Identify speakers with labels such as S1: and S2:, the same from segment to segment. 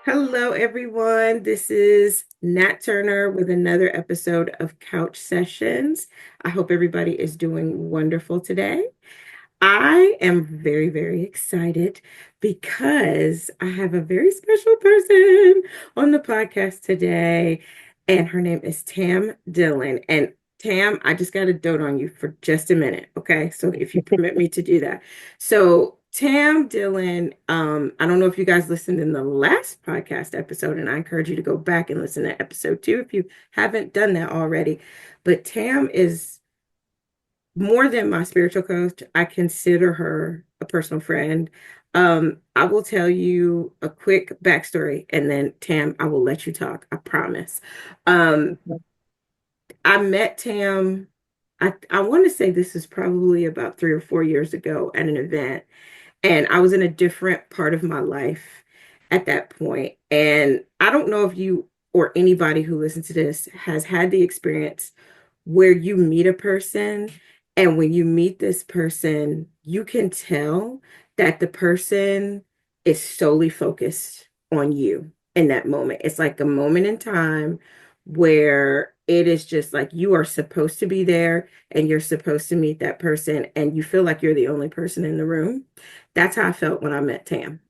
S1: Hello, everyone. This is Nat Turner with another episode of Couch Sessions. I hope everybody is doing wonderful today. I am very, very excited because I have a very special person on the podcast today, and her name is Tam Dillon. And Tam, I just got to dote on you for just a minute, okay? So if you permit me to do that. So Tam Dillon, I don't know if you guys listened in the last podcast episode, and I encourage you to go back and listen to episode 2 if you haven't done that already. But Tam is more than my spiritual coach. I consider her a personal friend. I will tell you a quick backstory, and then Tam, I will let you talk. I promise. Um, I met Tam. I want to say this is probably about 3 or 4 years ago at an event, and I was in a different part of my life at that point. And I don't know if you or anybody who listens to this has had the experience where you meet a person, and when you meet this person, you can tell that the person is solely focused on you in that moment. It's like a moment in time where it is just like you are supposed to be there and you're supposed to meet that person, and you feel like you're the only person in the room. That's how I felt when I met Tam.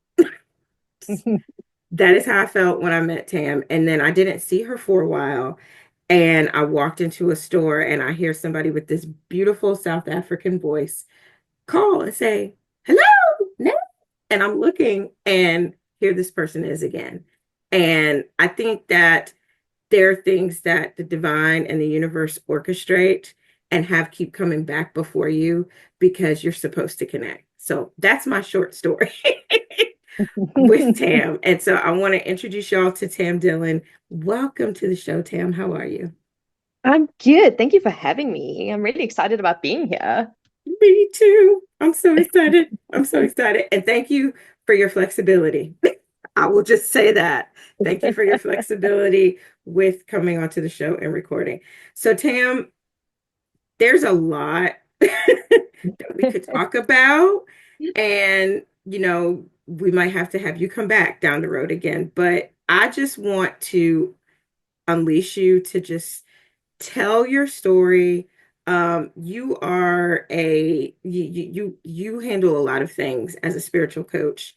S1: That is how I felt when I met Tam. And then I didn't see her for a while. And I walked into a store and I hear somebody with this beautiful South African voice call and say, "Hello, Nat." And I'm looking, and here this person is again. And I think that there are things that the divine and the universe orchestrate and have keep coming back before you because you're supposed to connect. So that's my short story with Tam. And so I want to introduce y'all to Tam Dillon. Welcome to the show, Tam. How are you?
S2: I'm good. Thank you for having me. I'm really excited about being here.
S1: Me too. I'm so excited. I'm so excited. And thank you for your flexibility. I will just say that. Thank you for your flexibility with coming onto the show and recording. So, Tam, there's a lot that we could talk about. And, we might have to have you come back down the road again. But I just want to unleash you to just tell your story. You are you handle a lot of things as a spiritual coach,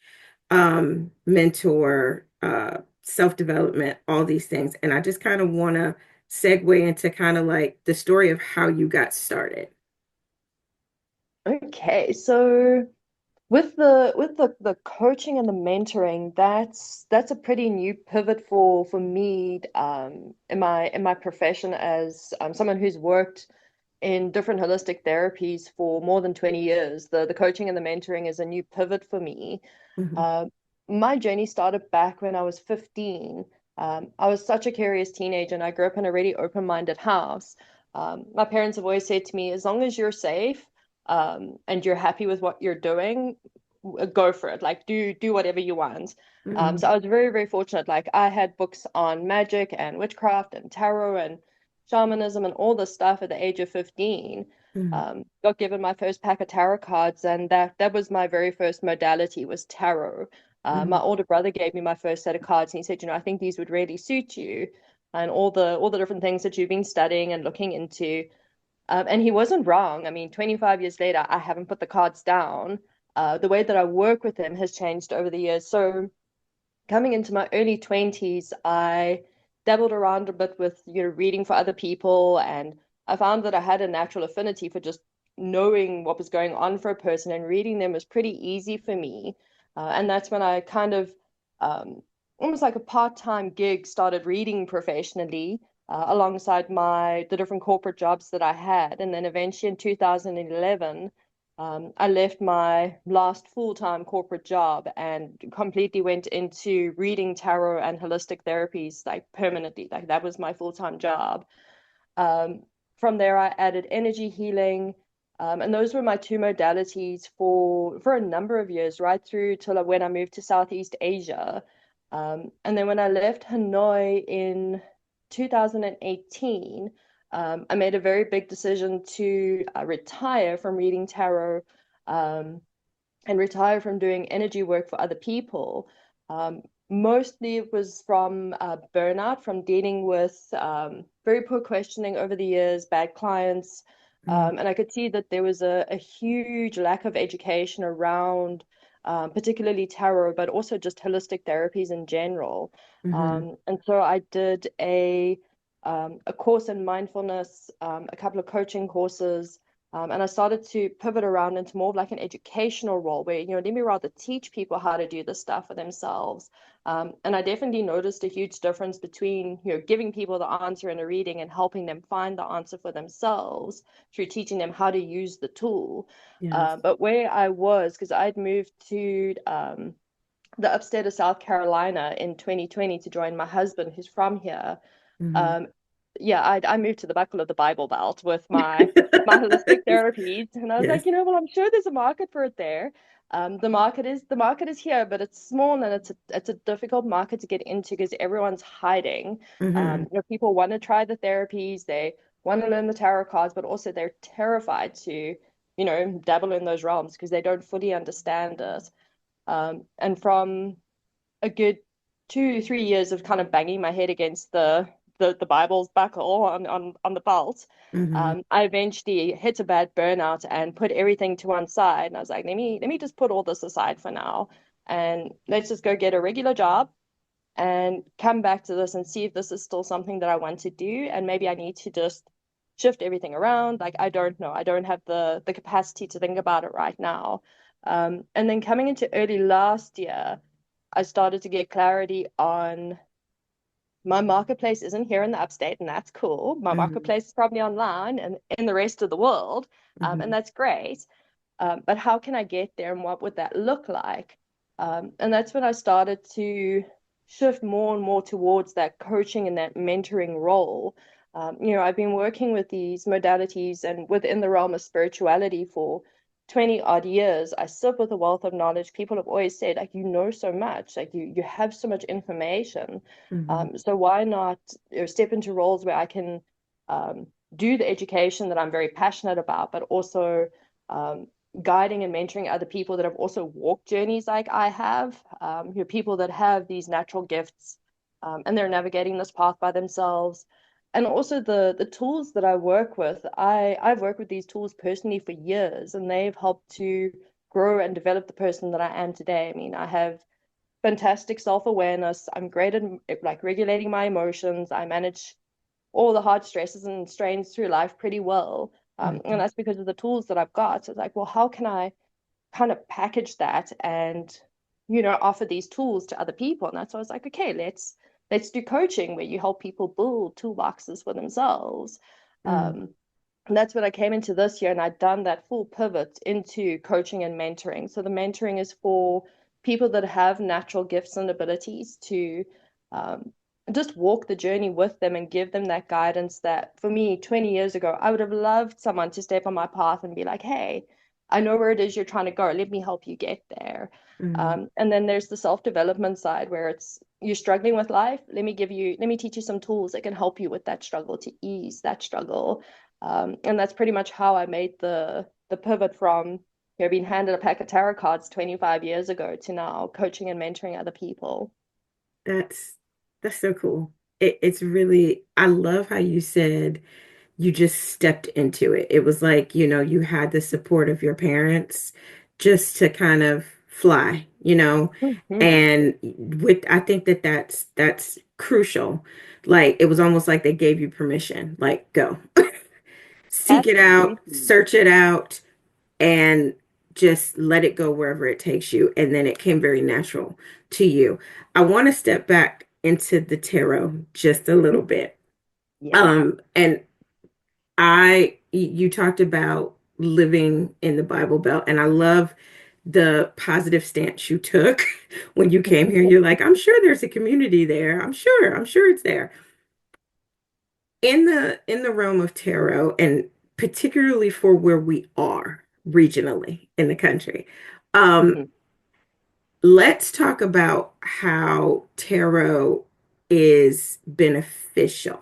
S1: mentor, self-development, all these things. And I just kind of want to segue into kind of like the story of how you got started.
S2: Okay, so with the coaching and the mentoring, that's a pretty new pivot for me in my profession as someone who's worked in different holistic therapies for more than 20 years. The coaching and the mentoring is a new pivot for me.
S1: Mhm,
S2: Uh, my journey started back when I was 15. I was such a curious teenager, and I grew up in a really open-minded house. My parents have always said to me, as long as you're safe, and you're happy with what you're doing, go for it. Like do whatever you want. So
S1: mhm,
S2: I was very, very fortunate. Like I had books on magic and witchcraft and tarot and shamanism and all this stuff at the age of 15.
S1: mhm,
S2: Got given my first pack of tarot cards, and that was my very first modality was tarot. My
S1: mhm,
S2: older brother gave me my first set of cards, and he said, I think these would really suit you, and all the different things that you've been studying and looking into. And he wasn't wrong. I mean, 25 years later, I haven't put the cards down. The way that I work with them has changed over the years. So coming into my early 20s, I dabbled around a bit with, reading for other people, and I found that I had a natural affinity for just knowing what was going on for a person, and reading them was pretty easy for me. And that's when I kind of almost like a part-time gig started reading professionally alongside the different corporate jobs that I had. And then eventually in 2011, I left my last full-time corporate job and completely went into reading tarot and holistic therapies like permanently. Like that was my full-time job. Um, from there, I added energy healing, and those were my two modalities for a number of years, right through till when I moved to Southeast Asia. And then when I left Hanoi in 2018, I made a very big decision to retire from reading tarot, um, and retire from doing energy work for other people. Mostly it was from burnout, from dealing with very poor questioning over the years, bad clients.
S1: Mm,
S2: And I could see that there was a huge lack of education around particularly tarot, but also just holistic therapies in general.
S1: mhm,
S2: And so I did a course in mindfulness, a couple of coaching courses, and I started to pivot around into more of like an educational role where, let me rather teach people how to do this stuff for themselves. And I definitely noticed a huge difference between, giving people the answer in a reading and helping them find the answer for themselves through teaching them how to use the tool.
S1: yes.
S2: But where I was, because I'd moved to the upstate of South Carolina in 2020 to join my husband, who's from here.
S1: Mhm.
S2: um, yeah, I moved to the buckle of the Bible Belt with my holistic therapies, and I was like,
S1: Yes.
S2: well, I'm sure there's a market for it there. The market is here, but it's small and it's a difficult market to get into because everyone's hiding.
S1: Mhm,
S2: People want to try the therapies, they want to learn the tarot cards, but also they're terrified to, dabble in those realms because they don't fully understand it. And from a good 2 3 years of kind of banging my head against the Bible's buckle on the belt,
S1: mhm,
S2: I eventually hit a bad burnout and put everything to one side. And I was like, let me just put all this aside for now, and let's just go get a regular job and come back to this and see if this is still something that I want to do. And maybe I need to just shift everything around. Like, I don't know. I don't have the capacity to think about it right now. And then coming into early last year, I started to get clarity on my marketplace isn't here in the upstate, and that's cool. My
S1: mhm,
S2: marketplace is probably online and in the rest of the world, and
S1: mhm,
S2: that's great. But how can I get there, and what would that look like? And that's when I started to shift more and more towards that coaching and that mentoring role. I've been working with these modalities and within the realm of spirituality for 20 odd years. I sit with a wealth of knowledge. People have always said, like, so much, like you have so much information.
S1: mhm,
S2: So why not, step into roles where I can um, do the education that I'm very passionate about, but also um, guiding and mentoring other people that have also walked journeys like I have, people that have these natural gifts, and they're navigating this path by themselves. And also the tools that I work with, I've worked with these tools personally for years, and they've helped to grow and develop the person that I am today. I mean, I have fantastic self-awareness. I'm great at like regulating my emotions. I manage all the hard stresses and strains through life pretty well. And
S1: mhm,
S2: that's because of the tools that I've got. So it's like, well, how can I kind of package that and, offer these tools to other people? And that's why I was like, okay, let's do coaching where you help people build toolboxes for themselves.
S1: mhm,
S2: And that's when I came into this year, and I'd done that full pivot into coaching and mentoring. So the mentoring is for people that have natural gifts and abilities to um, just walk the journey with them and give them that guidance that for me, 20 years ago, I would have loved someone to step on my path and be like, hey, I know where it is you're trying to go. Let me help you get there.
S1: mhm.
S2: And then there's the self-development side where it's you're struggling with life. Let me teach you some tools that can help you with that struggle, to ease that struggle. And that's pretty much how I made the pivot from, being handed a pack of tarot cards 25 years ago to now coaching and mentoring other people.
S1: That's that's so cool. It's really, I love how you said you just stepped into it. It was like, you had the support of your parents just to kind of fly.
S2: Mhm.
S1: And I think that that's crucial. Like it was almost like they gave you permission, like go. Seek it out,
S2: Absolutely.
S1: search it out, and just let it go wherever it takes you. And then it came very natural to you. I want to step back into the tarot just a little bit.
S2: Yeah.
S1: And you talked about living in the Bible Belt, and I love the positive stance you took when you came here. You're like, I'm sure there's a community there. I'm sure it's there. In the realm of tarot, and particularly for where we are regionally in the country. Um,
S2: Mhm.
S1: let's talk about how tarot is beneficial.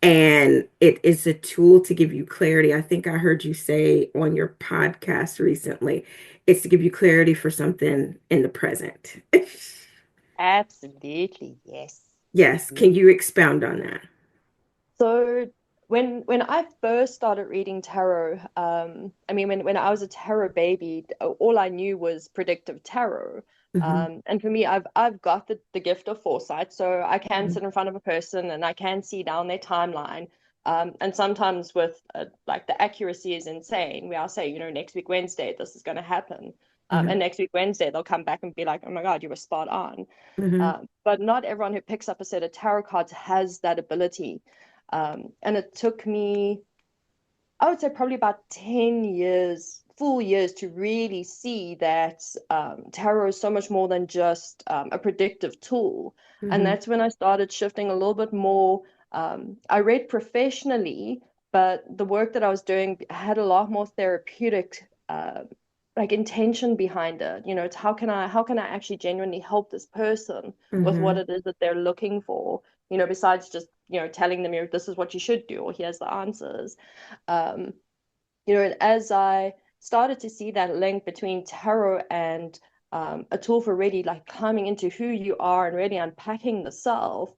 S1: And it is a tool to give you clarity. I think I heard you say on your podcast recently, it's to give you clarity for something in the present.
S2: Absolutely, yes.
S1: Yes. Can you expound on that?
S2: So when I first started reading tarot, I mean when I was a tarot baby, all I knew was predictive tarot.
S1: Hmm.
S2: And for me, I've got the gift of foresight, so I can
S1: Hmm.
S2: sit in front of a person and I can see down their timeline. And sometimes with like the accuracy is insane. Where I'll say, next week Wednesday this is going to happen,
S1: Hmm.
S2: and next week Wednesday they'll come back and be like, oh my God, you were spot on.
S1: Hmm.
S2: But not everyone who picks up a set of tarot cards has that ability. And it took me, I would say, probably about 10 years, full years, to really see that tarot is so much more than just a predictive tool. And
S1: Hmm.
S2: that's when I started shifting a little bit more. I read professionally, but the work that I was doing had a lot more therapeutic like intention behind it. It's how can I actually genuinely help this person with what
S1: Hmm.
S2: it is that they're looking for, besides just, telling them, this is what you should do, or here's the answers. Um, and as I started to see that link between tarot and a tool for really like climbing into who you are and really unpacking the self,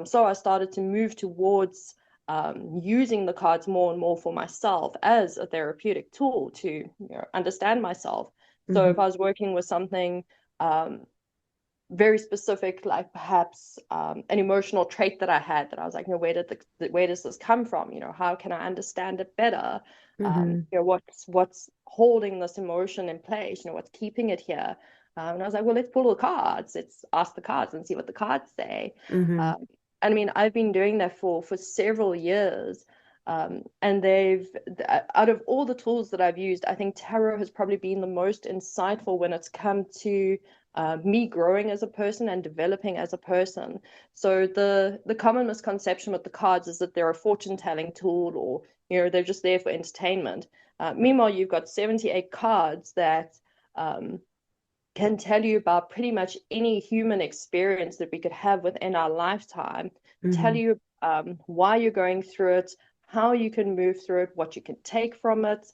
S2: so I started to move towards using the cards more and more for myself as a therapeutic tool to understand myself. So if I
S1: Hmm.
S2: was working with something um, very specific, like perhaps an emotional trait that I had that I was like, where does this come from? How can I understand it better?
S1: Hmm.
S2: What's holding this emotion in place? What's keeping it here? And I was like, well, let's pull the cards. Let's ask the cards and see what the cards say.
S1: Hmm.
S2: Um, and I mean, I've been doing that for several years. And out of all the tools that I've used, I think tarot has probably been the most insightful when it's come to me growing as a person and developing as a person. So the common misconception with the cards is that they're a fortune telling tool, or they're just there for entertainment. Meanwhile, you've got 78 cards that um, can tell you about pretty much any human experience that we could have within our lifetime, tell
S1: Hmm.
S2: you why you're going through it, how you can move through it, what you can take from it,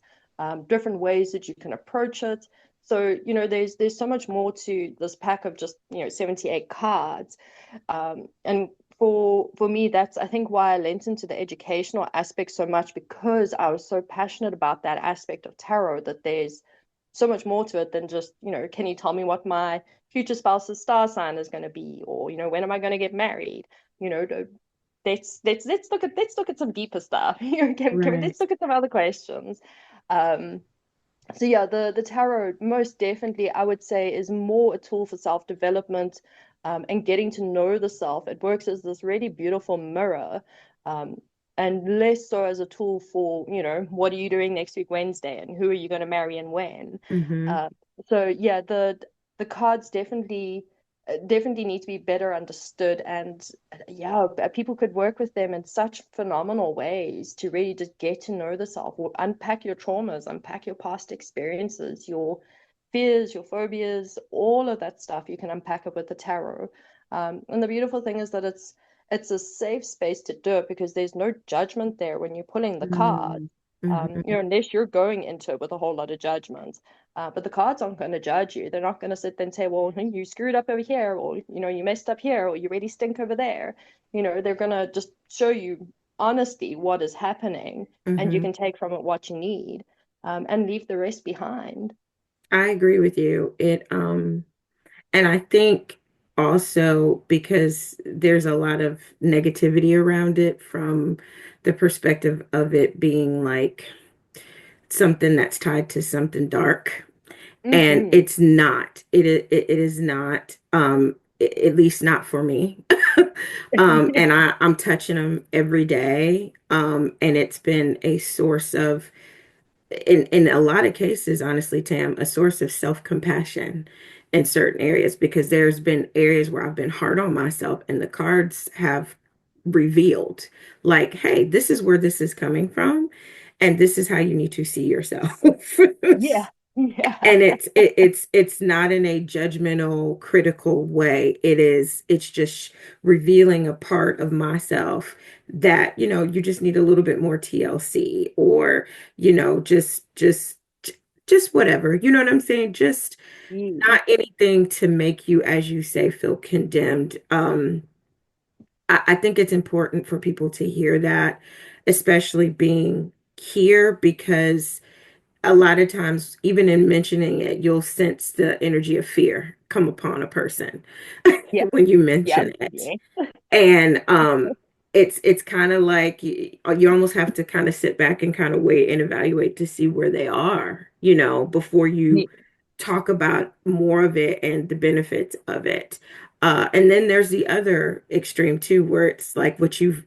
S2: different ways that you can approach it. So, there's so much more to this pack of just, 78 cards. And for me, that's I think why I lent into the educational aspect so much, because I was so passionate about that aspect of tarot, that there's so much more to it than just, can you tell me what my future spouse's star sign is going to be, or when am I going to get married? You know, let's look at some deeper stuff.
S1: Right.
S2: Let's look at some other questions. Um, so yeah, the tarot most definitely I would say is more a tool for self-development, and getting to know the self. It works as this really beautiful mirror, um, and less so as a tool for, what are you doing next week Wednesday and who are you going to marry and when.
S1: Hmm.
S2: Uh, so yeah, the cards definitely need to be better understood, and yeah, people could work with them in such phenomenal ways to really just get to know the self, or unpack your traumas, unpack your past experiences, your fears, your phobias, all of that stuff. You can unpack it with the tarot. And the beautiful thing is that it's a safe space to do it, because there's no judgment there when you're pulling the card.
S1: Hmm. Hmm.
S2: Unless you're going into it with a whole lot of judgment. But the cards aren't going to judge you. They're not going to sit there and say, well, you screwed up over here, or, you messed up here, or you really stink over there. They're going to just show you honesty what is happening, and you
S1: Hmm.
S2: can take from it what you need, and leave the rest behind.
S1: I agree with you. And I think also because there's a lot of negativity around it from the perspective of it being like something that's tied to something dark. And
S2: Hmm.
S1: it's not. It is not, at least not for me. And I'm touching them every day. And it's been a source of, in a lot of cases, honestly, Tam, a source of self-compassion in certain areas, because there's been areas where I've been hard on myself and the cards have revealed, like, hey, this is where this is coming from, and this is how you need to see yourself.
S2: Yeah. Yeah.
S1: And it's not in a judgmental, critical way. It's just revealing a part of myself that, you just need a little bit more TLC, or, just just whatever. You know what I'm saying? Just
S2: Mm.
S1: not anything to make you, as you say, feel condemned. I think it's important for people to hear that, especially being here, because a lot of times, even in mentioning it, you'll sense the energy of fear come upon a person
S2: Yeah.
S1: when you
S2: Yeah,
S1: mention it.
S2: absolutely.
S1: And it's kind of like you almost have to kind of sit back and kind of wait and evaluate to see where they are, before
S2: Yeah.
S1: you talk about more of it and the benefits of it. And then there's the other extreme too, where it's like what you've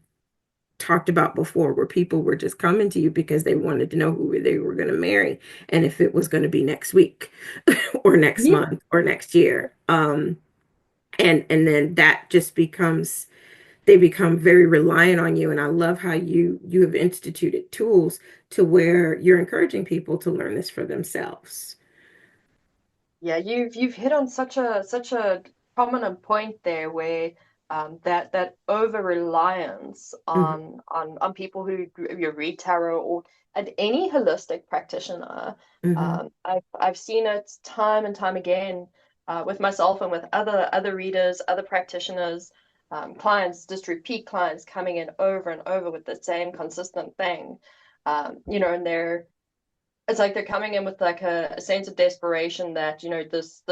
S1: talked about before, where people were just coming to you because they wanted to know who they were going to marry and if it was going to be next week or next
S2: Yeah.
S1: month or next year. And then that just becomes they become very reliant on you. And I love how you have instituted tools to where you're encouraging people to learn this for themselves.
S2: Yeah, you've hit on such a prominent point there where that over reliance
S1: Hmm.
S2: on people who you read tarot or and any holistic practitioner.
S1: Hmm.
S2: I've seen it time and time again with myself and with other readers, other practitioners, clients, just repeat clients coming in over and over with the same consistent thing. And it's like they're coming in with like a sense of desperation that this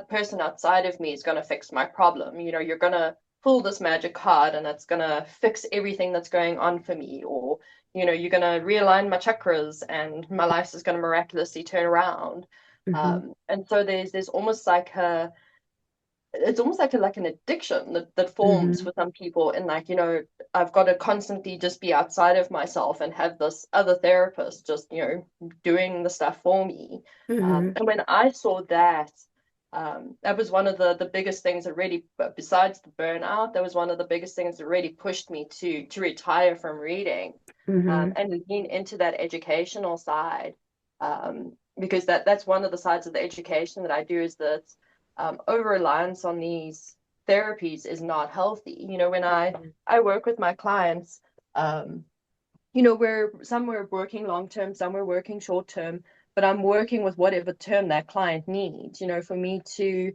S2: person outside of me is going to fix my problem. You're going to pull this magic card and it's going to fix everything that's going on for me, or you're going to realign my chakras and my life is going to miraculously turn around.
S1: Hmm.
S2: And so there's almost like a it's almost like an addiction that forms
S1: Hmm.
S2: for some people, and like I've got to constantly just be outside of myself and have this other therapist just doing the stuff for me.
S1: Hmm.
S2: And when I saw that, that was one of the biggest things that really, besides the burnout, that was one of the biggest things that really pushed me to retire from reading,
S1: Hmm.
S2: and lean into that educational side, because that's one of the sides of the education that I do, is that over reliance on these therapies is not healthy. When I work with my clients, where some we're working long term, some we're working short term, but I'm working with whatever term that client needs. For me to,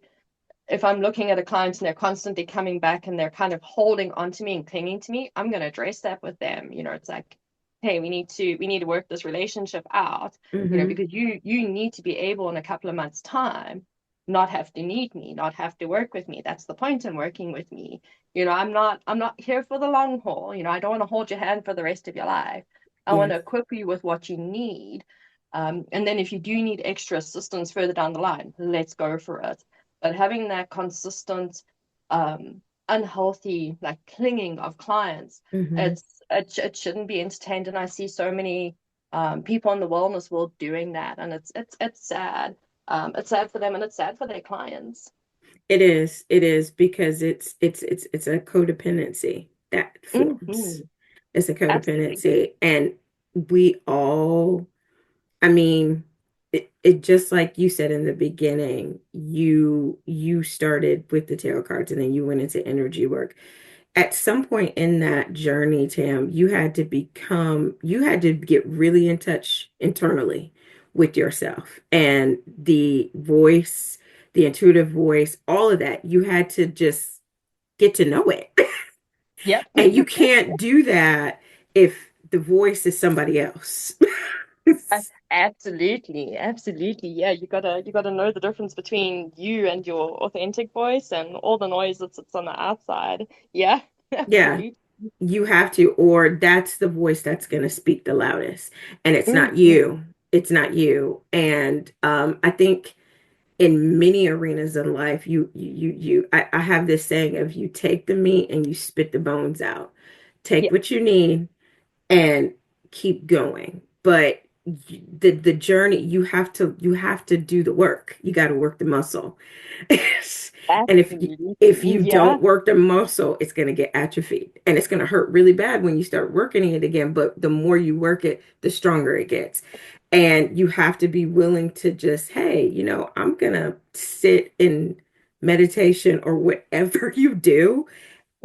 S2: if I'm looking at a client and they're constantly coming back and they're kind of holding on to me and clinging to me, I'm going to address that with them. It's like, hey, we need to work this relationship out,
S1: Hmm.
S2: because you need to be able in a couple of months' time not have to need me, not have to work with me. That's the point in working with me. I'm not here for the long haul. I don't want to hold your hand for the rest of your life. I want
S1: Yes.
S2: to equip you with what you need. And then if you do need extra assistance further down the line, let's go for it. But having that consistent, unhealthy like clinging of clients,
S1: Hmm.
S2: it shouldn't be entertained. And I see so many people in the wellness world doing that, and it's sad. It's sad for them and it's sad for their clients.
S1: It is because it's a codependency that forms.
S2: Hmm.
S1: It's a
S2: Absolutely.
S1: codependency, and we all, I mean, it just like you said in the beginning, you started with the tarot cards and then you went into energy work. At some point in that journey, Tam, you had to get really in touch internally with yourself and the voice, the intuitive voice, all of that. You had to just get to know it.
S2: Yep.
S1: And you can't do that if the voice is somebody else.
S2: Absolutely, absolutely. Yeah, you gotta know the difference between you and your authentic voice and all the noise that sits on the outside. Yeah,
S1: Yeah,
S2: absolutely.
S1: you have to, or that's the voice that's going to speak the loudest. And it's not
S2: Hmm.
S1: you. It's not you. And I think in many arenas in life, I have this saying of you take the meat and you spit the bones out. Take
S2: Yeah,
S1: what you need and keep going. But the journey, you have to do the work. You got to work the muscle. And if
S2: absolutely.
S1: you
S2: Yeah,
S1: don't work the muscle, it's going to get atrophied and it's going to hurt really bad when you start working it again. But the more you work it, the stronger it gets. And you have to be willing to just, hey, I'm going to sit in meditation or whatever you do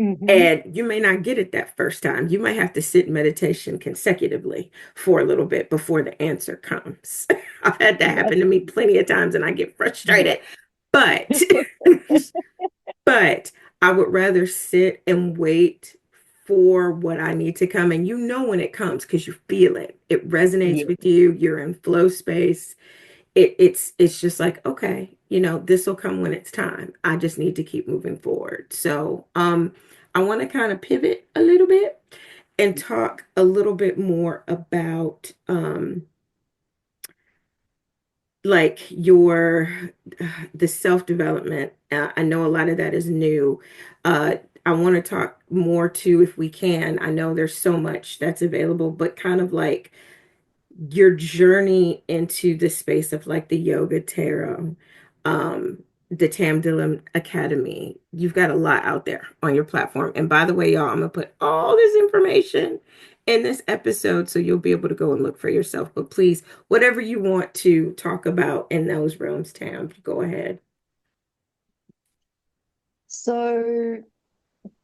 S2: Hmm.
S1: And you may not get it that first time. You might have to sit in meditation consecutively for a little bit before the answer comes. I've had that
S2: Yes.
S1: happen to me plenty of times and I get
S2: Yes.
S1: frustrated. But but I would rather sit and wait for what I need to come. And you know when it comes because you feel it. It resonates
S2: Yes.
S1: with you. You're in flow space. It's just like, okay, this will come when it's time. I just need to keep moving forward. So I want to kind of pivot a little bit and talk a little bit more about like your the self-development. I know a lot of that is new. I want to talk more too if we can. I know there's so much that's available, but kind of like your journey into the space of like the yoga tarot, the Tam Dillon Academy. You've got a lot out there on your platform. And by the way, y'all, I'm gonna put all this information in this episode so you'll be able to go and look for yourself. But please, whatever you want to talk about in those realms, Tam, go ahead.
S2: So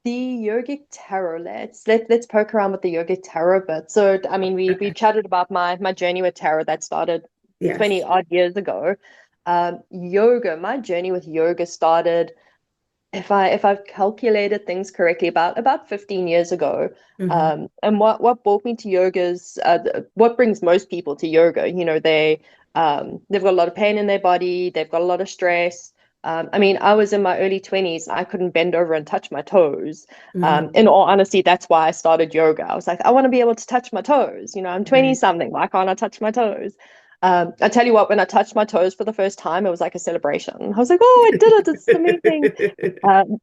S2: the yogic tarot, let's poke around with the yogic tarot a bit. So I mean we
S1: Okay.
S2: chatted about my journey with tarot that started 20
S1: Yes.
S2: odd years ago. Yoga, my journey with yoga started, if I've calculated things correctly, about 15 years ago.
S1: Hmm.
S2: And what brought me to yoga is what brings most people to yoga. They've got a lot of pain in their body, they've got a lot of stress. I mean, I was in my early 20s and I couldn't bend over and touch my toes.
S1: Hmm.
S2: In all honesty, that's why I started yoga. I was like, I want to be able to touch my toes. I'm 20
S1: Right.
S2: something. Why can't I touch my toes? I tell you what, when I touched my toes for the first time, it was like a celebration. I was like, oh, I did it. It's amazing.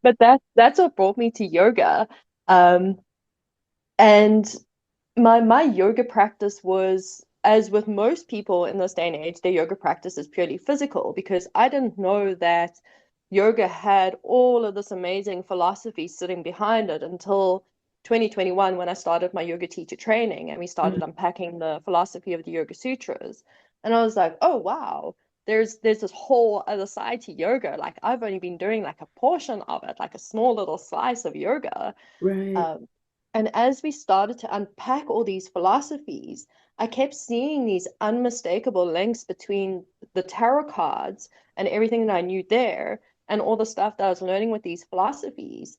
S2: But that's what brought me to yoga. Um, and my yoga practice was, as with most people in this day and age, their yoga practice is purely physical because I didn't know that yoga had all of this amazing philosophy sitting behind it until 2021 when I started my yoga teacher training and we started
S1: Mhm.
S2: unpacking the philosophy of the Yoga Sutras. And I was like, oh wow, there's this whole other side to yoga. Like I've only been doing like a portion of it, like a small little slice of yoga.
S1: Right.
S2: Um, and as we started to unpack all these philosophies, I kept seeing these unmistakable links between the tarot cards and everything that I knew there and all the stuff that I was learning with these philosophies.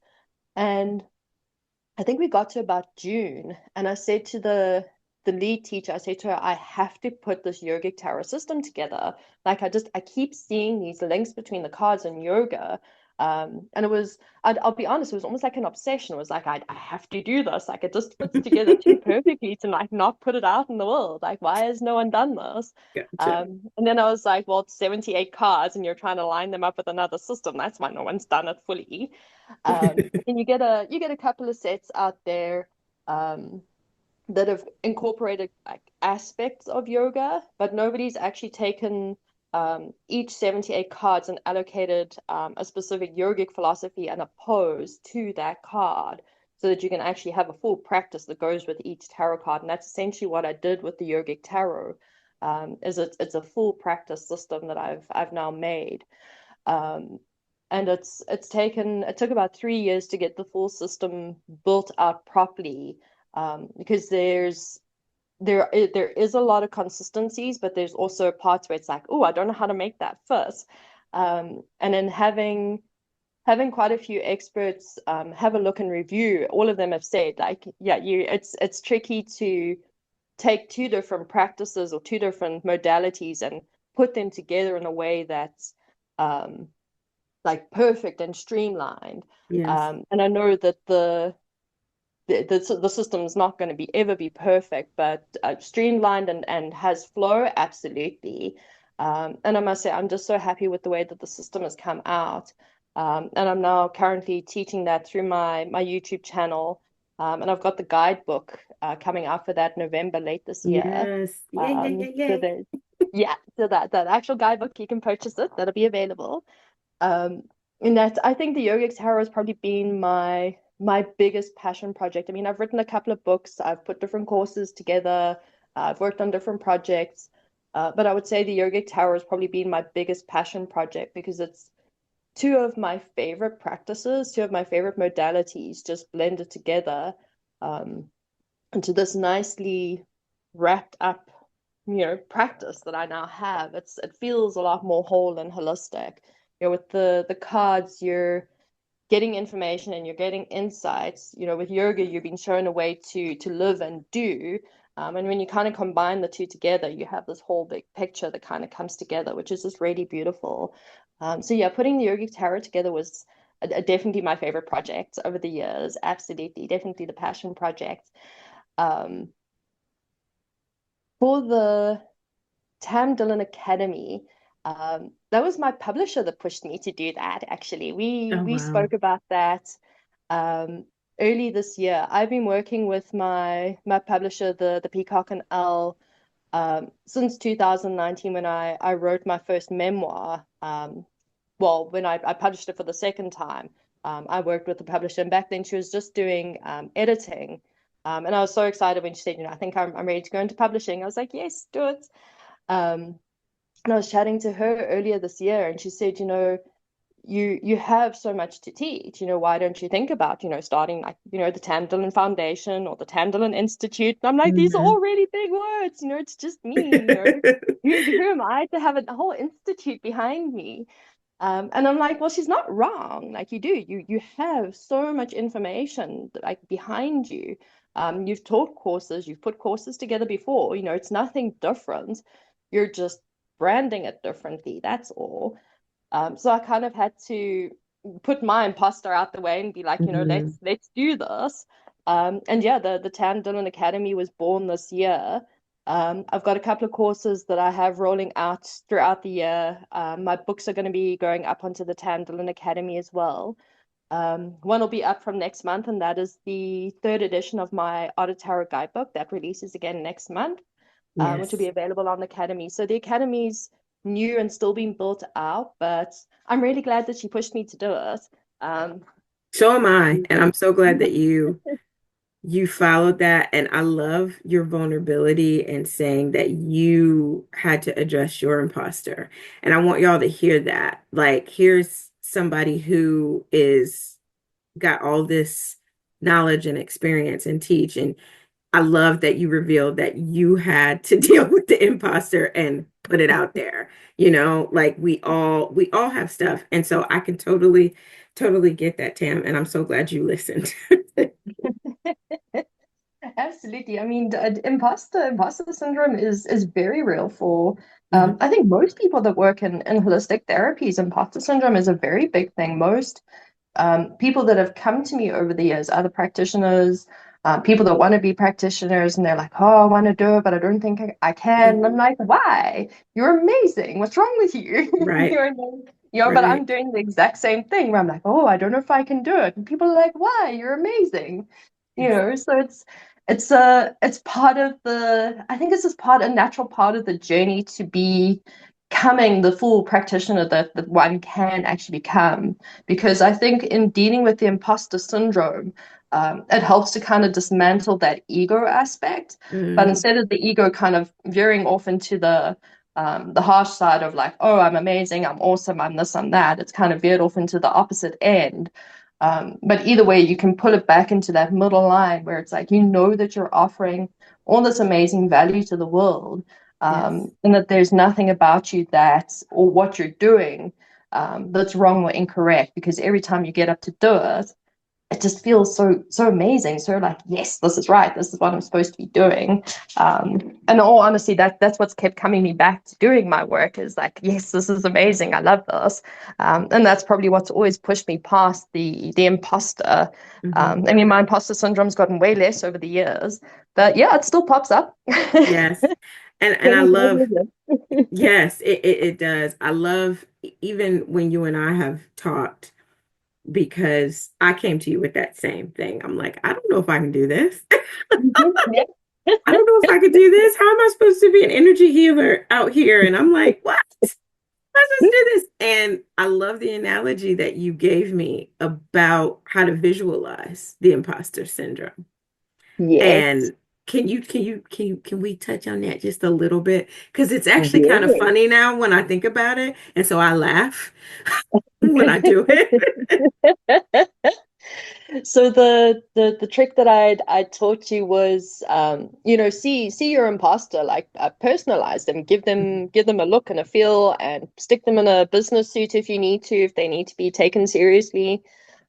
S2: And I think we got to about June, and I said to the lead teacher, I said to her, I have to put this yogic tarot system together. Like I keep seeing these links between the cards and yoga. And I'll be honest, it was almost like an obsession. It was like I have to do this. Like it just fits together too perfectly to like not put it out in the world. Like why has no one done this?
S1: Gotcha.
S2: And then I was like, well, it's 78 cards, and you're trying to line them up with another system. That's why no one's done it fully. And you get a couple of sets out there um, that have incorporated like aspects of yoga, but nobody's actually taken each 78 cards and allocated a specific yogic philosophy and a pose to that card so that you can actually have a full practice that goes with each tarot card. And that's essentially what I did with the yogic tarot. Is it's a full practice system that I've now made. Um, and it took about 3 years to get the full system built out properly, because there is a lot of consistencies, but there's also parts where it's like, oh, I don't know how to make that first. And then having quite a few experts have a look and review, all of them have said like, yeah, it's tricky to take two different practices or two different modalities and put them together in a way that's um, like perfect and streamlined.
S1: Yes.
S2: And I know that the system is not going to be ever be perfect, but streamlined and has flow, absolutely. And I must say, I'm just so happy with the way that the system has come out. And I'm now currently teaching that through my YouTube channel. And I've got the guidebook coming out for that November late this year.
S1: Yes. Yay, yay, yay,
S2: So
S1: yay.
S2: there's, yeah, so that actual guidebook, you can purchase it. That'll be available. Um, and that I think the yogic tarot has probably been my biggest passion project. I mean, I've written a couple of books, I've put different courses together, I've worked on different projects, but I would say the yogic tarot has probably been my biggest passion project because two of my favorite practices, two of my favorite modalities just blended together um, into this nicely wrapped up, practice that I now have. It feels a lot more whole and holistic. With the cards, you're getting information and you're getting insights. With yoga, you're being shown a way to live and do. And when you kind of combine the two together, you have this whole big picture that kind of comes together, which is just really beautiful. So yeah, putting the yogic tarot together was definitely my favorite project over the years. Absolutely, definitely the passion project. Um, for the Tam Dillon Academy. That was my publisher that pushed me to do that, actually. We
S1: Oh,
S2: we
S1: wow.
S2: spoke about that um, early this year. I've been working with my publisher, the Peacock and Owl, since 2019 when I wrote my first memoir. Well, when I published it for the second time, I worked with the publisher, and back then she was just doing editing. And I was so excited when she said, I think I'm ready to go into publishing. I was like, yes, do it. Um, and I was chatting to her earlier this year, and she said, you have so much to teach. Why don't you think about, starting like, the Tam Dillon Foundation or the Tam Dillon Institute? And I'm like, these are
S1: Mhm.
S2: all really big words. It's just me. Who am I to have a whole institute behind me? And I'm like, well, she's not wrong. Like you have so much information like behind you. You've taught courses, you've put courses together before. It's nothing different. You're just branding it differently. That's all. So I kind of had to put my imposter out the way and be like,
S1: Mhm.
S2: let's do this. And yeah, the Tam Dillon Academy was born this year. I've got a couple of courses that I have rolling out throughout the year. My books are going to be going up onto the Tam Dillon Academy as well. One will be up from next month, and that is the third edition of my Otter Tarot guidebook that releases again next month, which will be
S1: Yes.
S2: available on the Academy. So the Academy's new and still being built out, but I'm really glad that she pushed me to do it. Um,
S1: So am I. And I'm so glad that you followed that. And I love your vulnerability and saying that you had to address your imposter. And I want y'all to hear that. Like, here's somebody who is got all this knowledge and experience and teach. And I love that you revealed that you had to deal with the imposter and put it out there. Like we all have stuff. And so I can totally get that, Tam. And I'm so glad you listened.
S2: Absolutely. I mean, imposter syndrome is very real for
S1: Mhm.
S2: I think most people that work in holistic therapies. Imposter syndrome is a very big thing. Most people that have come to me over the years, other practitioners, people that want to be practitioners, and they're like, "Oh, I want to do it, but I don't think I can." And I'm
S1: Mhm.
S2: like, "Why? You're amazing. What's wrong with you?"
S1: Right,
S2: But
S1: right.
S2: I'm doing the exact same thing where I'm like, "Oh, I don't know if I can do it," and people are like, "Why? You're amazing." So it's part of the. I think it's just a natural part of the journey to be becoming the full practitioner that one can actually become, because I think in dealing with the imposter syndrome, it helps to kind of dismantle that ego aspect. But
S1: Mm,
S2: instead of the ego kind of veering off into the harsh side of like, oh, I'm amazing, I'm awesome, I'm this, I'm that, it's kind of veered off into the opposite end. But either way, you can pull it back into that middle line where it's like, that you're offering all this amazing value to the world,
S1: yes.
S2: and that there's nothing about you or what you're doing that's wrong or incorrect, because every time you get up to do it, it just feels so amazing. So like, yes, this is right. This is what I'm supposed to be doing. And all honesty, that's what's kept coming me back to doing my work is like, yes, this is amazing. I love this. And that's probably what's always pushed me past the imposter.
S1: Hmm.
S2: I mean, my imposter syndrome's gotten way less over the years, but yeah, it still pops up.
S1: Yes. And I
S2: Getting
S1: love,
S2: better with it.
S1: yes, it does. I love even when you and I have talked, because I came to you with that same thing. I'm like, I don't know if I can do this.
S2: Yeah.
S1: I don't know if I could do this. How am I supposed to be an energy healer out here? And I'm like, what? Let's just do this. And I love the analogy that you gave me about how to visualize the imposter syndrome.
S2: Yes.
S1: And can we touch on that just a little bit? Because it's actually kind of
S2: Yes.
S1: funny now when I think about it, and so I laugh when I do it.
S2: So the trick that I taught you was see your imposter, like personalize them, give them a look and a feel, and stick them in a business suit if you need to, if they need to be taken seriously.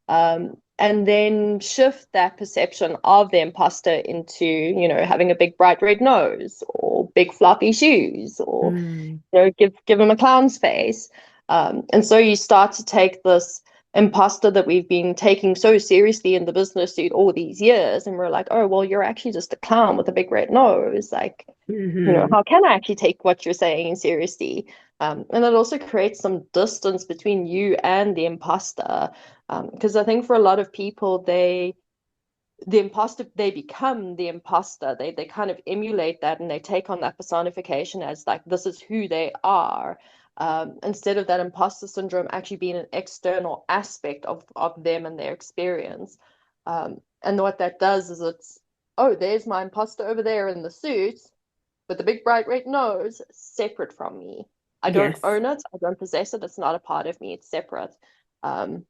S2: And then shift that perception of the imposter into, having a big bright red nose or big floppy shoes, or
S1: Mm,
S2: give them a clown's face. And so you start to take this imposter that we've been taking so seriously in the business suit all these years, and we're like, oh, well, you're actually just a clown with a big red nose. Like,
S1: hmm
S2: how can I actually take what you're saying seriously? And it also creates some distance between you and the imposter. Because I think for a lot of people, they become the imposter. They kind of emulate that, and they take on that personification as like this is who they are. Instead of that imposter syndrome actually being an external aspect of them and their experience. And what that does is it's, oh, there's my imposter over there in the suit with the big bright red nose, separate from me. I don't
S1: Yes.
S2: own it. I don't possess it. It's not a part of me. It's separate. Um,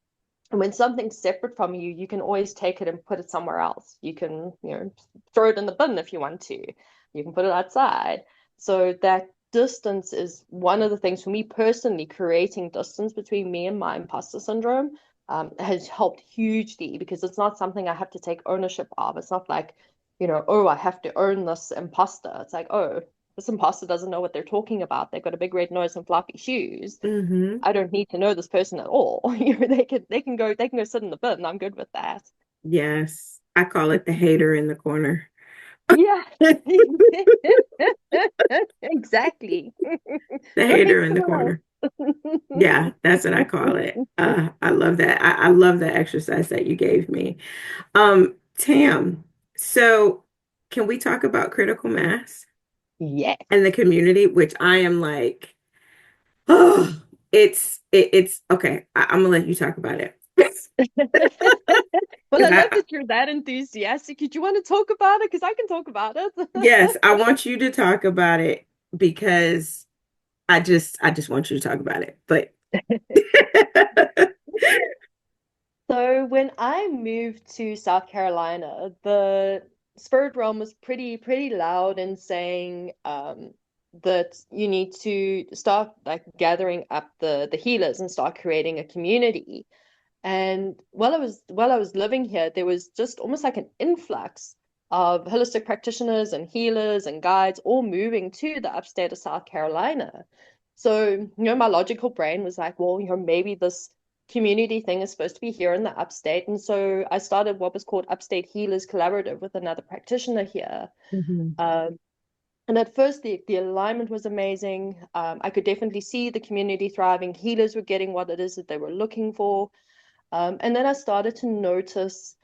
S2: and when something's separate from you, you can always take it and put it somewhere else. You can, throw it in the bin if you want to. You can put it outside. So that distance is one of the things for me personally, creating distance between me and my imposter syndrome has helped hugely, because it's not something I have to take ownership of. It's not like, oh, I have to own this imposter. It's like, oh, this imposter doesn't know what they're talking about. They've got a big red nose and floppy shoes.
S1: hmm
S2: I don't need to know this person at all. They can go sit in the bin. I'm good with that.
S1: Yes. I call it the hater in the corner.
S2: Yeah. Exactly.
S1: The
S2: Go hate
S1: hater in the
S2: someone
S1: corner. Yeah,
S2: else.
S1: that's what I call it. I love that. I love that exercise that you gave me. Tam, so can we talk about critical mass
S2: Yes.
S1: and the community, which I am like, oh, it's okay. I'm gonna let you talk about it.
S2: Well, I
S1: Because
S2: love that you're that enthusiastic. Do you want to talk about it? Because I can talk about
S1: yes, I want you to talk about it because I just want you to talk about it. But
S2: it. So when I moved to South Carolina, the spirit realm was pretty loud in saying that you need to start like gathering up the healers and start creating a community. And while I was living here, there was just almost like an influx of holistic practitioners and healers and guides all moving to the upstate of South Carolina. So, my logical brain was like, well, maybe this community thing is supposed to be here in the upstate. And so I started what was called Upstate Healers Collaborative with another practitioner here.
S1: Mhm.
S2: Um, and at first, the alignment was amazing. I could definitely see the community thriving. Healers were getting what it is that they were looking for. And then I started to notice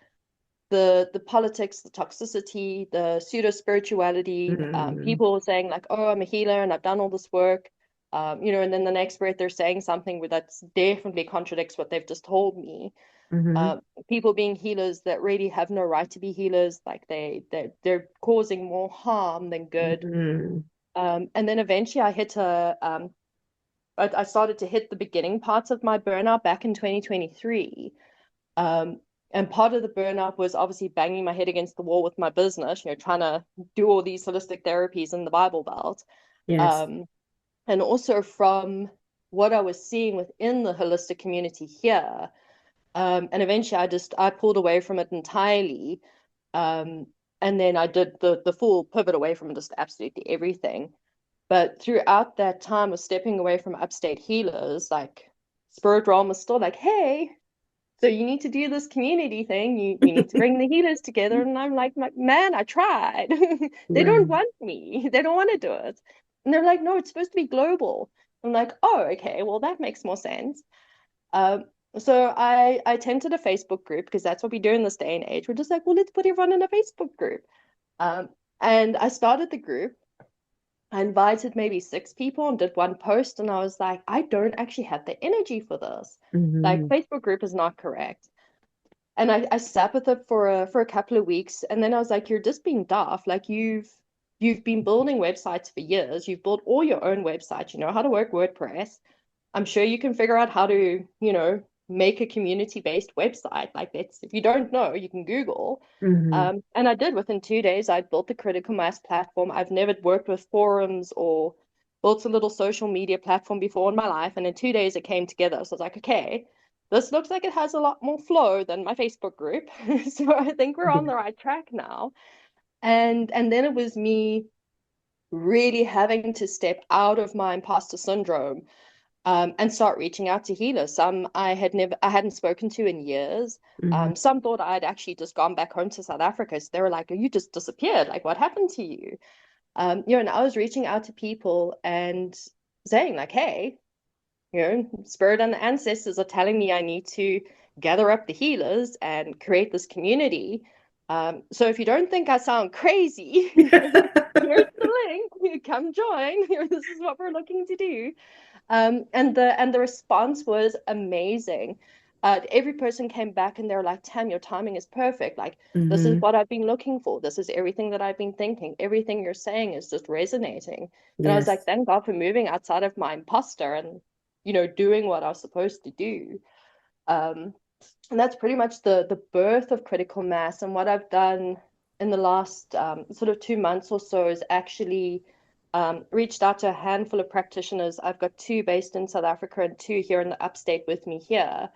S2: the politics, the toxicity, the pseudo spirituality.
S1: Mhm.
S2: People were saying like, "Oh, I'm a healer and I've done all this work," and then the next breath they're saying something that definitely contradicts what they've just told me.
S1: Mhm.
S2: People being healers that really have no right to be healers, like they're causing more harm than good.
S1: Mhm.
S2: And then eventually I started to hit the beginning parts of my burnout back in 2023. Um, and part of the burnout was obviously banging my head against the wall with my business, trying to do all these holistic therapies in the Bible Belt.
S1: Yes.
S2: Um, and also from what I was seeing within the holistic community here. And eventually I pulled away from it entirely. Um, and then I did the full pivot away from just absolutely everything. But throughout that time of stepping away from upstate healers, like Spirit Realm was still like, hey, so you need to do this community thing. You need to bring the healers together. And I'm like, man, I tried. They don't
S1: Right.
S2: want me. They don't want to do it. And they're like, no, it's supposed to be global. I'm like, oh, okay, well, that makes more sense. Um, so I attended a Facebook group because that's what we do in this day and age. We're just like, well, let's put everyone in a Facebook group. Um, and I started the group. I invited maybe 6 people and did one post, and I was like, I don't actually have the energy for this. Like,
S1: Mhm.
S2: Facebook group is not correct. And I sat with it for a couple of weeks, and then I was like, you're just being daft. Like you've been building websites for years. You've built all your own websites. You know how to work WordPress. I'm sure you can figure out how to, make a community-based website. Like that's if you don't know, you can Google.
S1: Hmm.
S2: And I did within 2 days. I built the critical mass platform. I've never worked with forums or built a little social media platform before in my life. And in 2 days, it came together. So I was like, okay, this looks like it has a lot more flow than my Facebook group. So I think we're on the right track now. And then it was me really having to step out of my imposter syndrome, and start reaching out to healers. Some I hadn't spoken to in years.
S1: Hmm.
S2: Some thought I'd actually just gone back home to South Africa. So they were like, "Oh, you just disappeared. Like, what happened to you?" And I was reaching out to people and saying like, "Hey, spirit and the ancestors are telling me I need to gather up the healers and create this community. So if you don't think I sound crazy, here's the link. Come join. This is what we're looking to do." And the response was amazing. Every person came back and they're like, "Tam, your timing is perfect. Like, this is
S1: Hmm.
S2: what I've been looking for. This is everything that I've been thinking. Everything you're saying is just resonating." And I was like,
S1: Yes.
S2: thank God for moving outside of my imposter and, doing what I was supposed to do. Um, and that's pretty much the birth of critical mass. And what I've done in the last sort of 2 months or so is actually reached out to a handful of practitioners. I've got two based in South Africa and two here in the upstate with me here.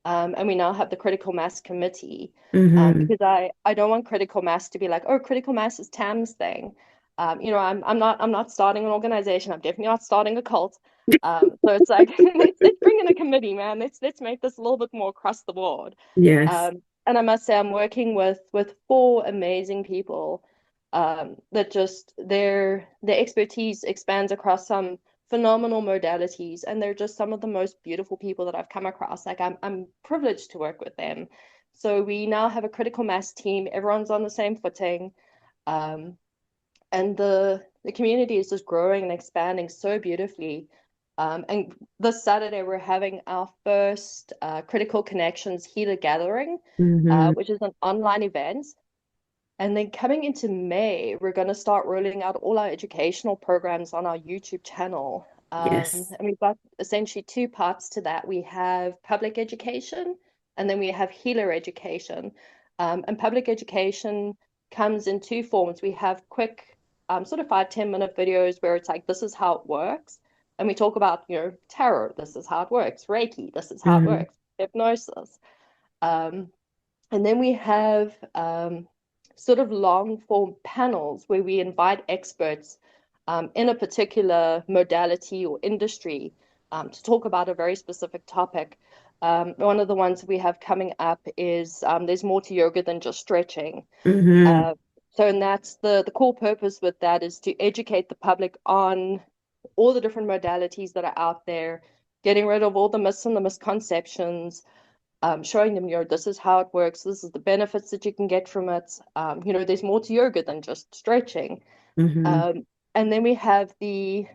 S2: And we now have the critical mass committee,
S1: Hmm.
S2: because I don't want critical mass to be like, oh, critical mass is Tam's thing. I'm not starting an organization. I'm definitely not starting a cult. So it's like let's bring in a committee, man. Let's make this a little bit more across the board.
S1: Yes.
S2: And I must say, I'm working with four amazing people, that just their expertise expands across some phenomenal modalities, and they're just some of the most beautiful people that I've come across. Like I'm privileged to work with them. So we now have a critical mass team. Everyone's on the same footing. Um, and the community is just growing and expanding so beautifully. And this Saturday we're having our first Critical Connections Healer Gathering,
S1: Hmm.
S2: which is an online event. And then coming into May, we're going to start rolling out all our educational programs on our YouTube channel.
S1: Yes.
S2: And we've got essentially two parts to that. We have public education, and then we have healer education. And public education comes in two forms. We have quick, sort of 5-10 minute videos where it's like, this is how it works. And we talk about, tarot, this is how it works, Reiki, this is how it
S1: Hmm.
S2: works, hypnosis. Um, and then we have sort of long form panels where we invite experts in a particular modality or industry to talk about a very specific topic. One of the ones we have coming up is there's more to yoga than just stretching.
S1: Hmm.
S2: Uh, and that's the core purpose with that is to educate the public on all the different modalities that are out there, getting rid of all the myths and the misconceptions, showing them, this is how it works. This is the benefits that you can get from it. There's more to yoga than just stretching.
S1: Hmm.
S2: Um, and then we have the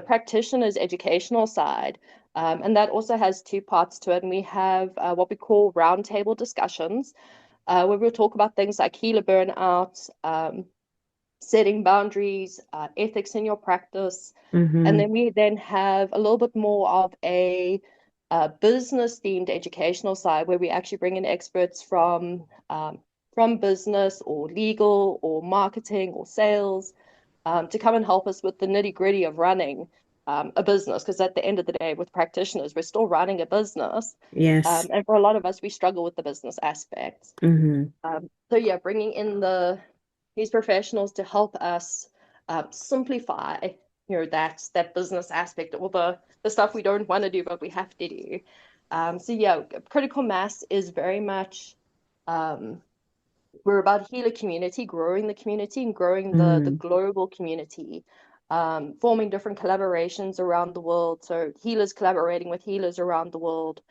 S2: practitioner's educational side, and that also has two parts to it. And we have what we call roundtable discussions, where we'll talk about things like healer burnout, setting boundaries, ethics in your practice. And
S1: Hmm.
S2: then we then have a little bit more of a business themed educational side where we actually bring in experts from business or legal or marketing or sales, to come and help us with the nitty gritty of running a business. Because at the end of the day, with practitioners, we're still running a business.
S1: Yes.
S2: And for a lot of us, we struggle with the business aspects.
S1: Hmm.
S2: So yeah, bringing in these professionals to help us simplify, that business aspect, all the stuff we don't want to do but we have to do. So yeah, critical mass is very much, um, we're about healer community and growing the
S1: Hmm.
S2: global community, forming different collaborations around the world. So healers collaborating with healers around the world,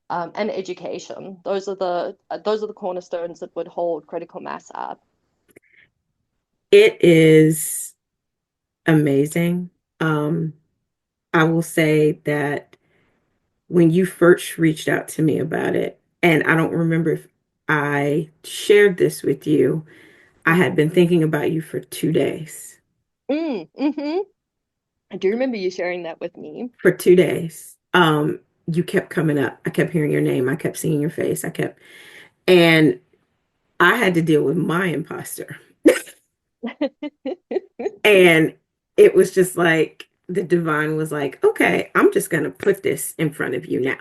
S2: and education. Those are the cornerstones that would hold critical mass up.
S1: It is amazing. Um, I will say that when you first reached out to me about it, and I don't remember if I shared this with you. I had been thinking about you for 2 days.
S2: Mm-hmm. I do remember you sharing that with me.
S1: For 2 days. You kept coming up. I kept hearing your name. I kept seeing your face. And I had to deal with my imposter. And it was just like the divine was like, okay, I'm just going to put this in front of you now.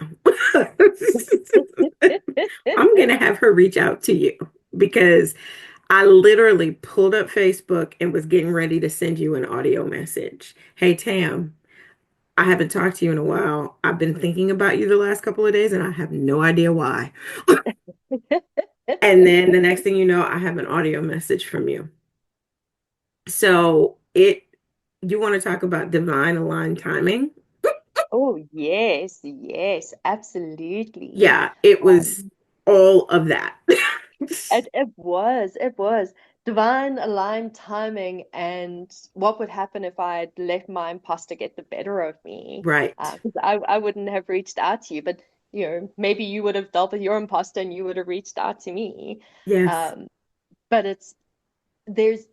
S1: I'm going to have her reach out to you because I literally pulled up Facebook and was getting ready to send you an audio message. Hey, Tam, I haven't talked to you in a while. I've been thinking about you the last couple of days and I have no idea why. And then the next thing you know, I have an audio message from you. So you want to talk about divine aligned timing?
S2: Oh, yes, yes, absolutely.
S1: Yeah, it was
S2: Um,
S1: all of that.
S2: it was divine aligned timing, and what would happen if I'd let my imposter get the better of me?
S1: Right.
S2: 'Cause I wouldn't have reached out to you, but maybe you would have dealt with your imposter and you would have reached out to me.
S1: Yes.
S2: Um, but there's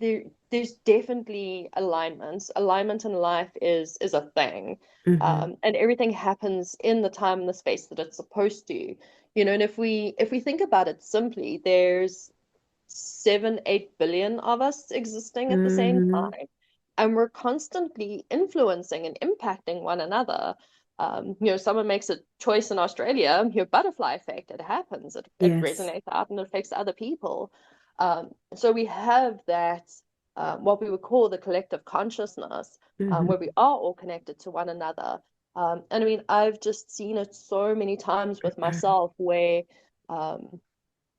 S2: definitely alignments. Alignment in life is a thing.
S1: Hmm.
S2: And everything happens in the time and the space that it's supposed to. And if we think about it simply, there's 7, 8 billion of us existing at the same
S1: Hmm.
S2: time, and we're constantly influencing and impacting one another. Someone makes a choice in Australia, your butterfly effect, it happens, it
S1: Yes.
S2: resonates out and affects other people. So we have that, what we would call the collective consciousness, where
S1: Hmm.
S2: we are all connected to one another. And I mean, I've just seen it so many times with myself where, um,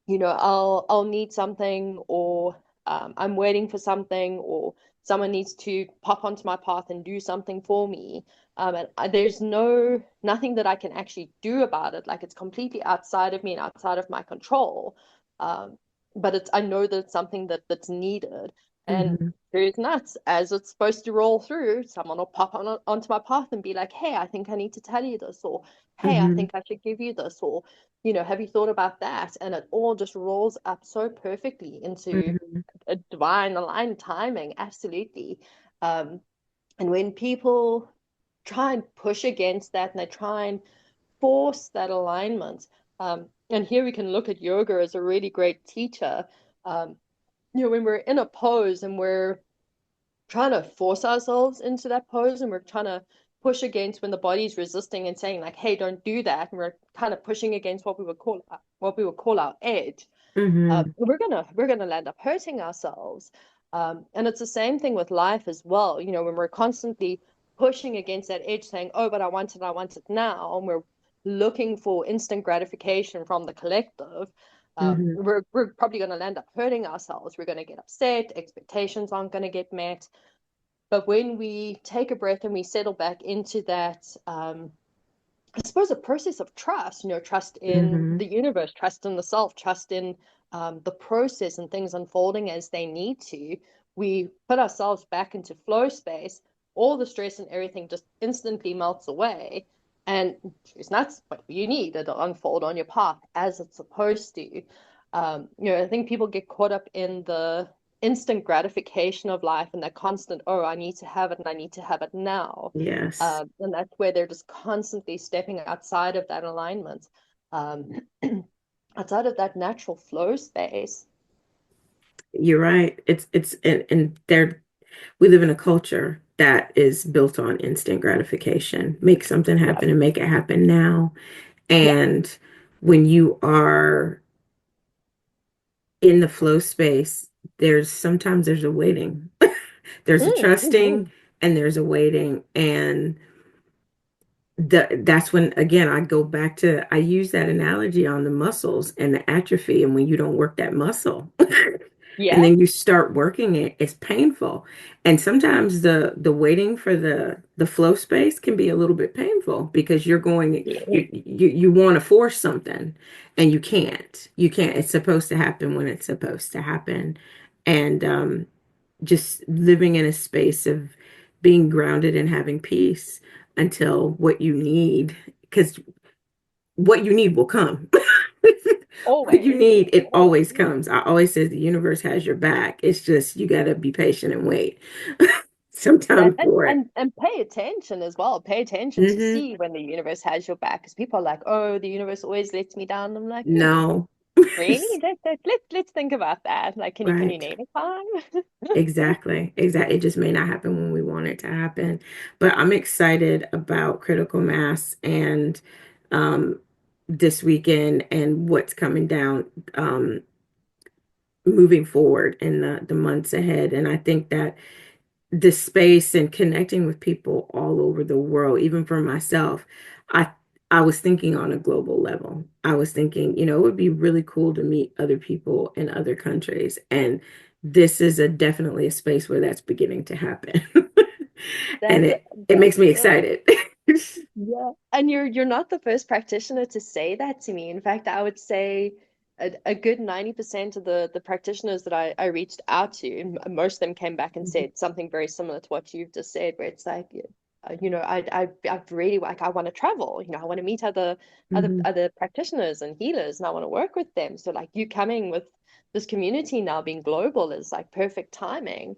S2: I'll need something, or I'm waiting for something, or someone needs to pop onto my path and do something for me. And there's nothing that I can actually do about it. Like, it's completely outside of me and outside of my control. Um, but I know that it's something that's needed. And
S1: Hmm.
S2: it's nuts, as it's supposed to roll through, someone will pop onto my path and be like, hey, I think I need to tell you this, or hey, I
S1: Hmm.
S2: think I should give you this, or have you thought about that? And it all just rolls up so perfectly into
S1: Hmm.
S2: a divine aligned timing. Absolutely. Um, and when people try and push against that and they try and force that alignment, and here we can look at yoga as a really great teacher. Um, when we're in a pose and we're trying to force ourselves into that pose, and we're trying to push against when the body's resisting and saying like, hey, don't do that, and we're kind of pushing against what we would call our edge.
S1: Hmm.
S2: We're gonna land up hurting ourselves. And it's the same thing with life as well. When we're constantly pushing against that edge, saying, oh, but I want it now, and we're looking for instant gratification from the collective.
S1: Hmm.
S2: We're probably going to land up hurting ourselves. We're going to get upset. Expectations aren't going to get met. But when we take a breath and we settle back into that, I suppose, a process of trust, trust in
S1: Hmm.
S2: the universe, trust in the self, trust in the process and things unfolding as they need to, we put ourselves back into flow space. All the stress and everything just instantly melts away. And it's not what you need. It'll unfold on your path as it's supposed to. I think people get caught up in the instant gratification of life and that constant, oh, I need to have it and I need to have it now.
S1: Yes.
S2: And that's where they're just constantly stepping outside of that alignment, um, outside of that natural flow space.
S1: You're right. And there we live in a culture that is built on instant gratification. Make something
S2: Yeah.
S1: happen and make it happen now.
S2: Yeah.
S1: And when you are in the flow space, there's a waiting. There's a trusting
S2: Mm-hmm.
S1: and there's a waiting. And that's when again I go back to I use that analogy on the muscles and the atrophy and when you don't work that muscle and
S2: Yeah.
S1: then you start working it, it's painful. And sometimes the waiting for the flow space can be a little bit painful because you're going
S2: Yeah.
S1: you want to force something and you can't. It's supposed to happen when it's supposed to happen. And just living in a space of being grounded and having peace until what you need, because what you need will come. What you
S2: Always,
S1: need, it always
S2: always.
S1: comes. I always say the universe has your back. It's just you got to be patient and wait
S2: That
S1: sometime for it.
S2: and pay attention as well. Pay attention to
S1: Hmm.
S2: see when the universe has your back. Because people are like, "Oh, the universe always lets me down." I'm like,
S1: No.
S2: really? Let's think about that. Like, can you
S1: Right.
S2: name a time?
S1: Exactly. Exactly. It just may not happen when we want it to happen. But I'm excited about critical mass and um, this weekend and what's coming down moving forward in the months ahead. And I think that the space and connecting with people all over the world, even for myself, I I was thinking on a global level. I was thinking, it would be really cool to meet other people in other countries. And this is definitely a space where that's beginning to happen. And
S2: That's
S1: it makes
S2: that's
S1: me
S2: good.
S1: excited.
S2: Yeah. And you're not the first practitioner to say that to me. In fact, I would say a good 90% of the practitioners that I reached out to, and most of them came back and said something very similar to what you've just said, where it's like, I've really like I want to travel, I want to meet
S1: Mhm.
S2: other practitioners and healers, and I want to work with them. So like you coming with this community now being global is like perfect timing.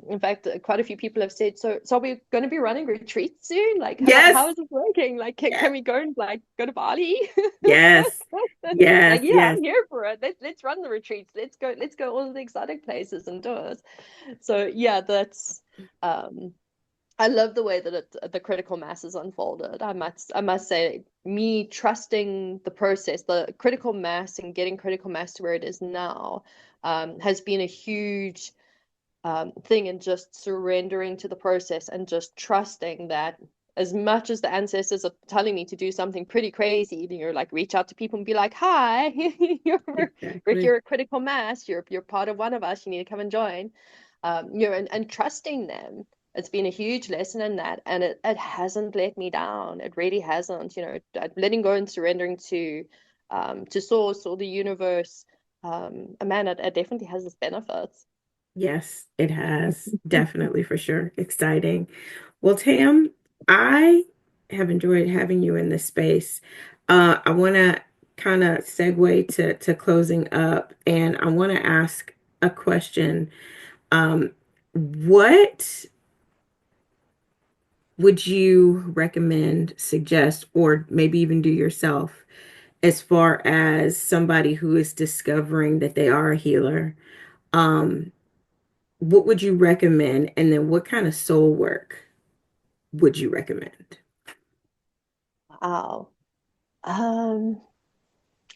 S2: In fact, quite a few people have said, so are we going to be running retreats soon? Like, how
S1: Yes.
S2: is it working? Like, can
S1: Yes.
S2: we go and like go to Bali?
S1: Yes.
S2: Like,
S1: Yes.
S2: yeah,
S1: Yes.
S2: I'm here for it. Let's run the retreats. Let's go all the exotic places and do it. So yeah, that's um I love the way that the critical mass is unfolded. I must say, me trusting the process, the critical mass and getting critical mass to where it is now, has been a huge thing in just surrendering to the process and just trusting that as much as the ancestors are telling me to do something pretty crazy, you're like reach out to people and be like, "Hi,
S1: Exactly.
S2: you're a critical mass. You're part of one of us. You need to come and join." And trusting them. It's been a huge lesson in that, and it hasn't let me down. It really hasn't. Letting go and surrendering to source or the universe. Man, it definitely has its benefits.
S1: Yes, it has. Definitely for sure. Exciting. Well, Tam, I have enjoyed having you in this space. I want to kind of segue to closing up, and I want to ask a question. What would you recommend, suggest, or maybe even do yourself as far as somebody who is discovering that they are a healer? Um, what would you recommend? And then what kind of soul work would you recommend?
S2: Wow. Um,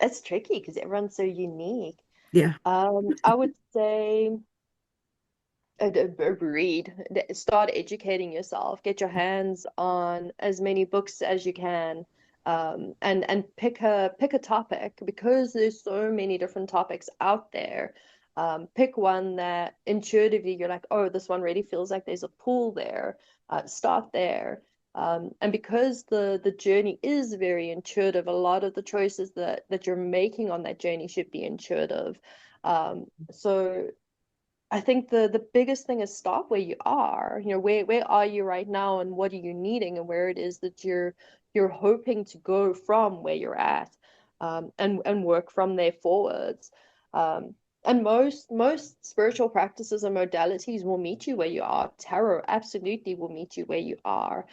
S2: it's tricky because everyone's so unique.
S1: Yeah.
S2: I would say read, start educating yourself, get your hands on as many books as you can, and pick a topic because there's so many different topics out there. Pick one that intuitively you're like, oh, this one really feels like there's a pull there. Start there. And because the journey is very intuitive, a lot of the choices that you're making on that journey should be intuitive. So I think the biggest thing is stop where you are. Where are you right now and what are you needing and where it is that you're hoping to go from where you're at, and work from there forwards. And most spiritual practices and modalities will meet you where you are. Tarot absolutely will meet you where you are.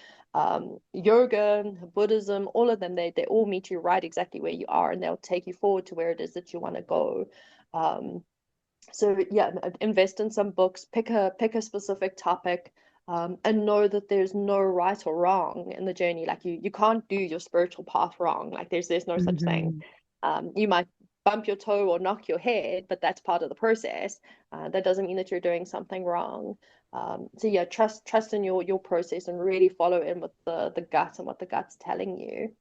S2: Yoga, Buddhism, all of them, they all meet you right exactly where you are, and they'll take you forward to where it is that you want to go. Um, so yeah, invest in some books, pick a specific topic, and know that there's no right or wrong in the journey. Like you can't do your spiritual path wrong. Like there's no such thing.
S1: Mhm.
S2: You might bump your toe or knock your head, but that's part of the process. That doesn't mean that you're doing something wrong. So yeah, trust in your process and really follow in with the gut and what the gut's telling you.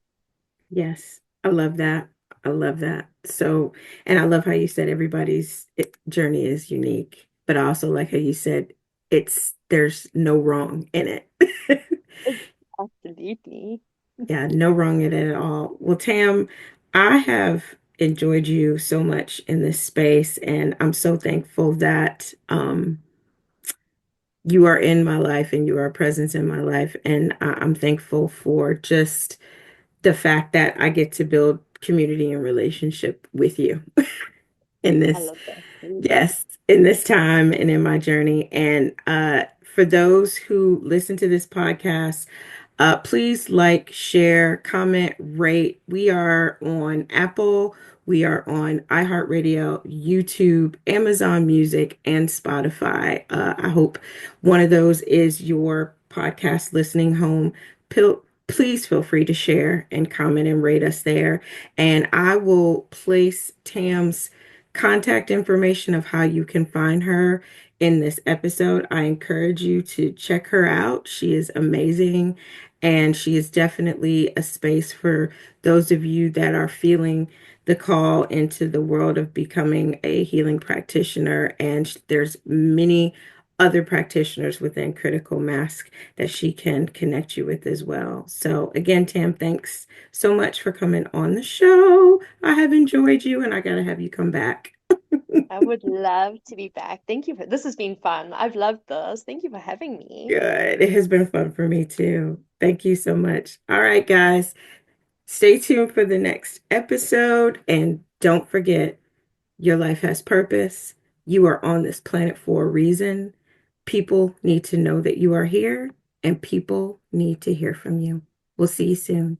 S1: Yes, I love that. I love that. So, and I love how you said everybody's journey is unique, but I also like how you said there's no wrong in it.
S2: Absolutely.
S1: Yeah, no wrong in it at all. Well, Tam, I have enjoyed you so much in this space, and I'm so thankful that you are in my life and you are a presence in my life. And I'm thankful for just the fact that I get to build community and relationship with you in
S2: I
S1: this,
S2: love that. Mm.
S1: yes, in this time and in my journey. And for those who listen to this podcast, please like, share, comment, rate. We are on Apple, we are on iHeartRadio, YouTube, Amazon Music, and Spotify. I hope one of those is your podcast listening home. Please feel free to share and comment and rate us there. And I will place Tam's contact information of how you can find her in this episode. I encourage you to check her out. She is amazing. And she is definitely a space for those of you that are feeling the call into the world of becoming a healing practitioner. And there's many other practitioners within Critical Mass that she can connect you with as well. So again, Tam, thanks so much for coming on the show. I have enjoyed you and I gotta have you come back.
S2: I would love to be back. Thank you for this has been fun. I've loved this. Thank you for having me.
S1: Good. It has been fun for me too. Thank you so much. All right, guys. Stay tuned for the next episode. And don't forget, your life has purpose. You are on this planet for a reason. People need to know that you are here, and people need to hear from you. We'll see you soon.